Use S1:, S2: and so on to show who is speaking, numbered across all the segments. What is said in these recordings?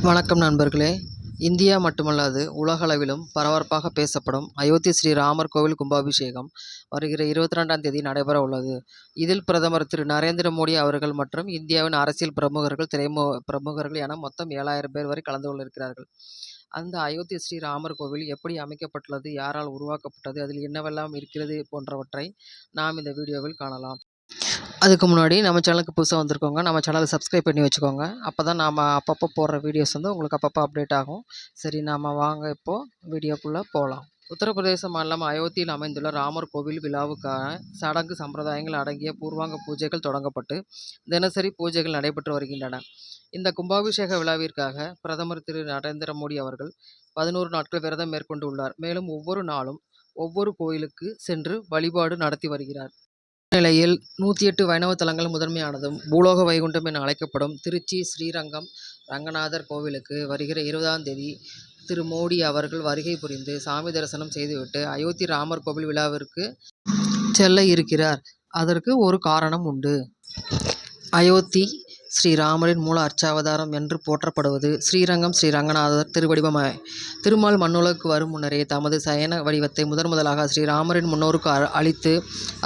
S1: வணக்கம் நண்பர்களே. இந்தியா மட்டுமல்லாது உலகளவிலும் பரபரப்பாக பேசப்படும் அயோத்தி ஸ்ரீ ராமர் கோவில் கும்பாபிஷேகம் வருகிற 22ஆம் தேதி நடைபெற உள்ளது. இதில் பிரதமர் திரு நரேந்திர மோடி அவர்கள் மற்றும் இந்தியாவின் அரசியல் பிரமுகர்கள், பிரமுகர்கள் என மொத்தம் 7000 பேர் வரை கலந்து கொள்ள இருக்கிறார்கள். அந்த அயோத்தி ஸ்ரீ ராமர் கோவில் எப்படி அமைக்கப்பட்டுள்ளது, யாரால் உருவாக்கப்பட்டது, அதில் என்னவெல்லாம் இருக்கிறது போன்றவற்றை நாம் இந்த வீடியோவில் காணலாம். அதுக்கு முன்னாடி நம்ம சேனலுக்கு புதுசாக வந்திருக்கோங்க, நம்ம சேனலை சப்ஸ்கிரைப் பண்ணி வச்சுக்கோங்க. அப்போ தான் நாம் அப்பப்போ போடுற வீடியோஸ் உங்களுக்கு அப்பப்போ அப்டேட் ஆகும். சரி, நாம் வாங்க இப்போது வீடியோக்குள்ளே போகலாம். உத்தரப்பிரதேச மாநிலம் அயோத்தியில் அமைந்துள்ள ராமர் கோவில் விழாவுக்கான சடங்கு சம்பிரதாயங்கள் அடங்கிய பூர்வாங்க பூஜைகள் தொடங்கப்பட்டு தினசரி பூஜைகள் நடைபெற்று வருகின்றன. இந்த கும்பாபிஷேக விழாவிற்காக பிரதமர் திரு நரேந்திர மோடி அவர்கள் 11 நாட்கள் விரதம் மேற்கொண்டு உள்ளார். மேலும் ஒவ்வொரு நாளும் ஒவ்வொரு கோயிலுக்கு சென்று வழிபாடு நடத்தி வருகிறார். நிலையில் 108 வைணவ தலங்கள் முதன்மையானதும் பூலோக வைகுண்டம் என அழைக்கப்படும் திருச்சி ஸ்ரீரங்கம் ரங்கநாதர் கோவிலுக்கு வருகிற 20ஆம் தேதி திரு மோடி அவர்கள் வருகை புரிந்து சாமி தரிசனம் செய்துவிட்டு அயோத்தி ராமர் கோவில் விழாவிற்கு செல்ல இருக்கிறார். அதற்கு ஒரு காரணம் உண்டு. அயோத்தி ஸ்ரீராமரின் மூல அர்ச்சாவதாரம் என்று போற்றப்படுவது ஸ்ரீரங்கம் ஸ்ரீ ரங்கநாதர் திருவடிவமாய் திருமால் மண்ணுலகுக்கு வரும் முன்னரே தமது சயன வடிவத்தை முதலாக ஸ்ரீராமரின் முன்னோருக்கு அளித்து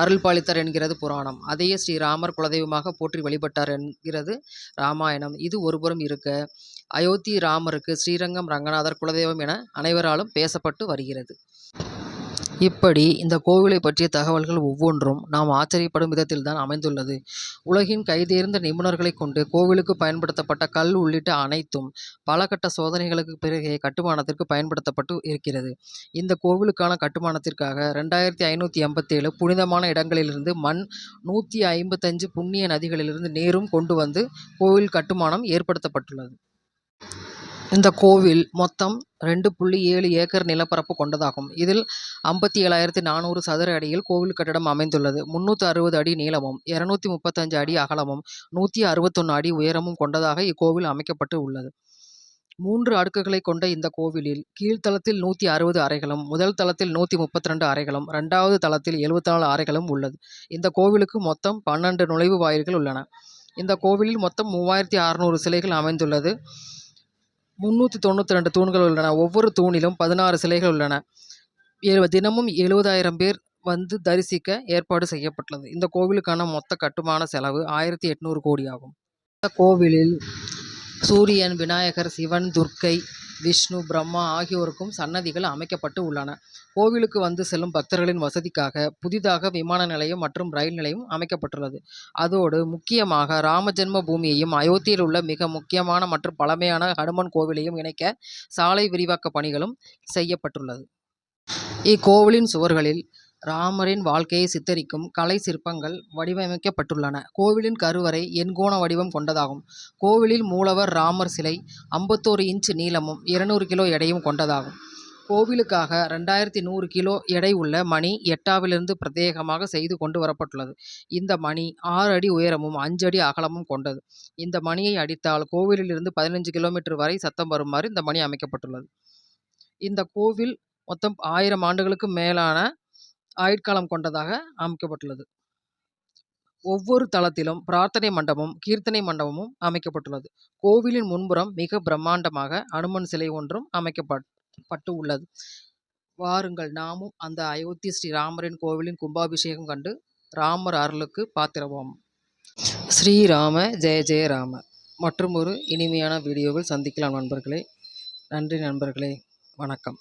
S1: அருள் பாலித்தார் என்கிறது புராணம். அதையே ஸ்ரீராமர் குலதெய்வமாக போற்றி வழிபட்டார் என்கிறது ராமாயணம். இது ஒருபுறம் இருக்க, அயோத்தி ராமருக்கு ஸ்ரீரங்கம் ரங்கநாதர் குலதெய்வம் என அனைவராலும் பேசப்பட்டு வருகிறது. இப்படி இந்த கோவிலை பற்றிய தகவல்கள் ஒவ்வொன்றும் நாம் ஆச்சரியப்படும் விதத்தில் தான் அமைந்துள்ளது. உலகின் கைதேர்ந்த நிபுணர்களை கொண்டு கோவிலுக்கு பயன்படுத்தப்பட்ட கல் உள்ளிட்ட அனைத்தும் பல கட்ட சோதனைகளுக்கு பிறகே கட்டுமானத்திற்கு பயன்படுத்தப்பட்டு இருக்கிறது. இந்த கோவிலுக்கான கட்டுமானத்திற்காக 2587 புனிதமான இடங்களிலிருந்து மண், 155 புண்ணிய நதிகளிலிருந்து நீரும் கொண்டு வந்து கோவில் கட்டுமானம் ஏற்படுத்தப்பட்டுள்ளது. இந்த கோவில் மொத்தம் 2.7 ஏக்கர் நிலப்பரப்பு கொண்டதாகும். இதில் 57,400 சதுர அடியில் கோவில் கட்டடம் அமைந்துள்ளது. 360 அடி நீளமும் 235 அடி அகலமும் 161 அடி உயரமும் கொண்டதாக இக்கோவில் அமைக்கப்பட்டு உள்ளது. 3 அடுக்குகளை கொண்ட இந்த கோவிலில் கீழ்த்தளத்தில் 160 அறைகளும், முதல் தளத்தில் 132 அறைகளும், 2வது தளத்தில் 74 அறைகளும் உள்ளது. இந்த கோவிலுக்கு மொத்தம் 12 நுழைவு வாயில்கள் உள்ளன. இந்த கோவிலில் மொத்தம் 3600 சிலைகள் அமைந்துள்ளது. 392 தூண்கள் உள்ளன. ஒவ்வொரு தூணிலும் 16 சிலைகள் உள்ளன. தினமும் 70,000 பேர் வந்து தரிசிக்க ஏற்பாடு செய்யப்பட்டுள்ளது. இந்த கோவிலுக்கான மொத்த கட்டுமான செலவு 1800 கோடி ஆகும். இந்த கோவிலில் சூரியன், விநாயகர், சிவன், துர்க்கை, விஷ்ணு, பிரம்மா ஆகியோருக்கும் சன்னதிகள் அமைக்கப்பட்டு உள்ளன. கோவிலுக்கு வந்து செல்லும் பக்தர்களின் வசதிக்காக புதிதாக விமான நிலையம் மற்றும் ரயில் நிலையம் அமைக்கப்பட்டுள்ளது. அதோடு முக்கியமாக ராமஜென்ம பூமியையும் அயோத்தியில் உள்ள மிக முக்கியமான மற்றும் பழமையான ஹனுமன் கோவிலையும் இணைக்க சாலை விரிவாக்க பணிகளும் செய்யப்பட்டுள்ளது. இக்கோவிலின் சுவர்களில் ராமரின் வாழ்க்கையை சித்தரிக்கும் கலை சிற்பங்கள் வடிவமைக்கப்பட்டுள்ளன. கோவிலின் கருவறை எண்கோண வடிவம் கொண்டதாகும். கோவிலில் மூலவர் ராமர் சிலை 51 இன்ச் நீளமும் 200 கிலோ எடையும் கொண்டதாகும். கோவிலுக்காக 2100 கிலோ எடை உள்ள மணி எட்டாவிலிருந்து பிரத்யேகமாக செய்து கொண்டு வரப்பட்டுள்ளது. இந்த மணி 6 அடி உயரமும் 5 அடி அகலமும் கொண்டது. இந்த மணியை அடித்தால் கோவிலிலிருந்து 15 கிலோமீட்டர் வரை சத்தம் வருமாறு இந்த மணி அமைக்கப்பட்டுள்ளது. இந்த கோவில் மொத்தம் 1000 ஆண்டுகளுக்கு மேலான ஆயுட்காலம் கொண்டதாக அமைக்கப்பட்டுள்ளது. ஒவ்வொரு தளத்திலும் பிரார்த்தனை மண்டபமும் கீர்த்தனை மண்டபமும் அமைக்கப்பட்டுள்ளது. கோவிலின் முன்புறம் மிக பிரம்மாண்டமாக அனுமன் சிலை ஒன்றும் அமைக்கப்பட்டு உள்ளது. வாருங்கள், நாமும் அந்த அயோத்தி ஸ்ரீராமரின் கோவிலின் கும்பாபிஷேகம் கண்டு ராமர் அருளுக்கு பாத்திரவோம். ஸ்ரீராம ஜெய ஜெய ராம. மற்றும் ஒரு இனிமையான வீடியோவில் சந்திக்கலாம் நண்பர்களே. நன்றி நண்பர்களே. வணக்கம்.